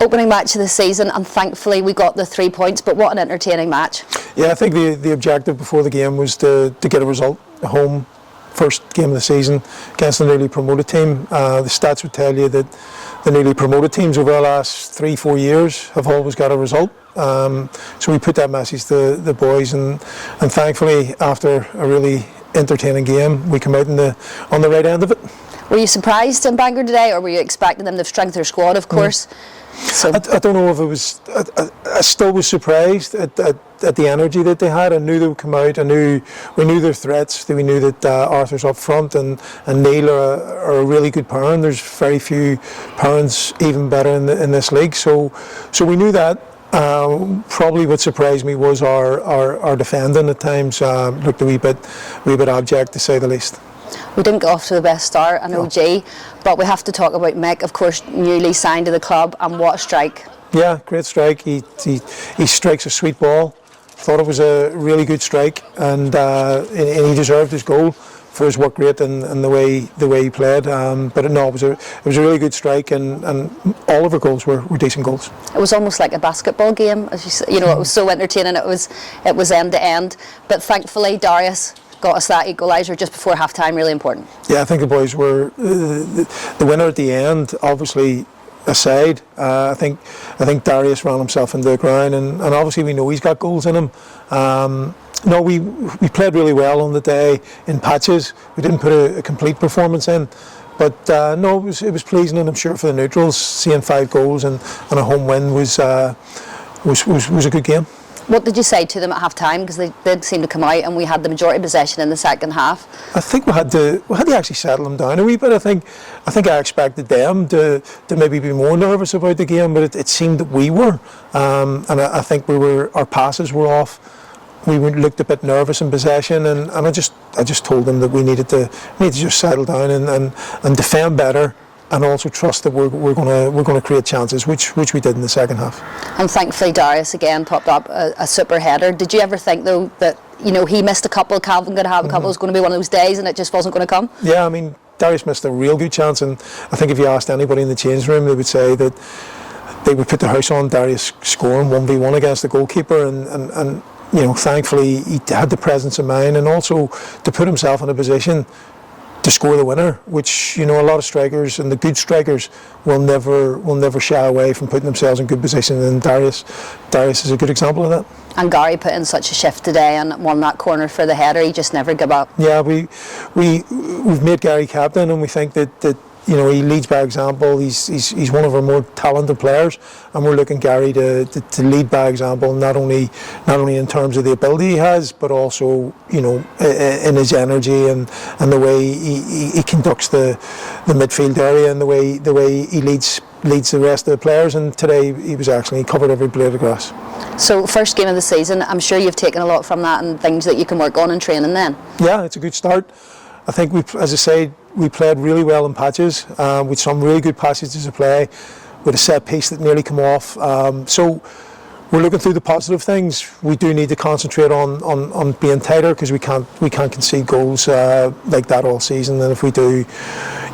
Opening match of the season, and thankfully we got the 3 points, but what an entertaining match. Yeah, I think the objective before the game was to get a result at home. First game of the season against the newly promoted team. The stats would tell you that the newly promoted teams over the last 3-4 years have always got a result. So we put that message to the boys, and thankfully after a really entertaining game we come out on the right end of it. Were you surprised in Bangor today, or were you expecting them to strengthen their squad, of course? So I don't know if it was. I still was surprised at the energy that they had. I knew they would come out. We knew their threats. We knew that Arthur's up front and Neil are a really good parent. There's very few parents even better in this league. So we knew that. Probably what surprised me was our defending at times looked a wee bit abject, to say the least. We didn't get off to the best start, an OG, but we have to talk about Mick, of course, newly signed to the club, and what a strike. Yeah, great strike. He strikes a sweet ball. Thought it was a really good strike, and he deserved his goal for his work rate and the way he played. But no, it was a really good strike, and all of our goals were decent goals. It was almost like a basketball game, as you know. It was so entertaining. It was end to end. But thankfully, Darius got us that equaliser just before half time. Really important. Yeah, I think the boys were the winner at the end. Obviously, aside, I think Darius ran himself into the ground, and obviously we know he's got goals in him. No, we played really well on the day in patches. We didn't put a complete performance in, but no, it was pleasing, and I'm sure for the neutrals, seeing 5 goals and a home win was a good game. What did you say to them at half time? Because they did seem to come out, and we had the majority possession in the second half. I think we had to actually settle them down a wee bit. I think I expected them to maybe be more nervous about the game, but it seemed that we were, and I think our passes were off. We looked a bit nervous in possession, and I just told them that we needed to just settle down and defend better, and also trust that we're going to create chances, which we did in the second half. And thankfully Darius again popped up a super header. Did you ever think though that he missed a couple, Calvin could have a couple, it was going to be one of those days and it just wasn't going to come? Yeah, I mean, Darius missed a real good chance, and I think if you asked anybody in the change room, they would say that they would put the house on Darius scoring 1v1 against the goalkeeper, and thankfully he had the presence of mind, and also to put himself in a position to score the winner, which a lot of strikers, and the good strikers, will never shy away from putting themselves in good position, and Darius is a good example of that. And Gary put in such a shift today and won that corner for the header. He just never give up. Yeah, we've made Gary captain, and we think that he leads by example. He's one of our more talented players, and we're looking Gary to lead by example, not only in terms of the ability he has, but also in his energy and the way he conducts the midfield area, and the way he leads the rest of the players. And today he covered every blade of grass. So first game of the season, I'm sure you've taken a lot from that and things that you can work on in training then. Yeah, it's a good start. I think as I say, we played really well in patches, with some really good passages of play, with a set piece that nearly come off. So we're looking through the positive things. We do need to concentrate on being tighter, because we can't concede goals like that all season. And if we do,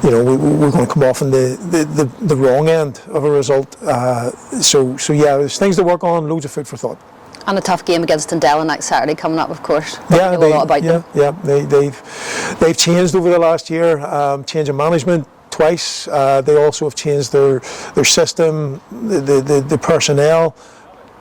we're going to come off on the wrong end of a result. So yeah, there's things to work on, loads of food for thought. And a tough game against Dundela next Saturday coming up, of course. Yeah, know a lot about them. Yeah, they've changed over the last year, change of management twice. They also have changed their system, the personnel,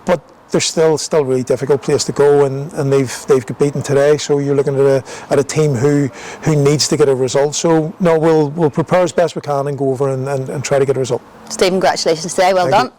but they're still a really difficult place to go, and they've got beaten today. So you're looking at a team who needs to get a result. So no, we'll prepare as best we can and go over and try to get a result. Steve, congratulations today. Well done.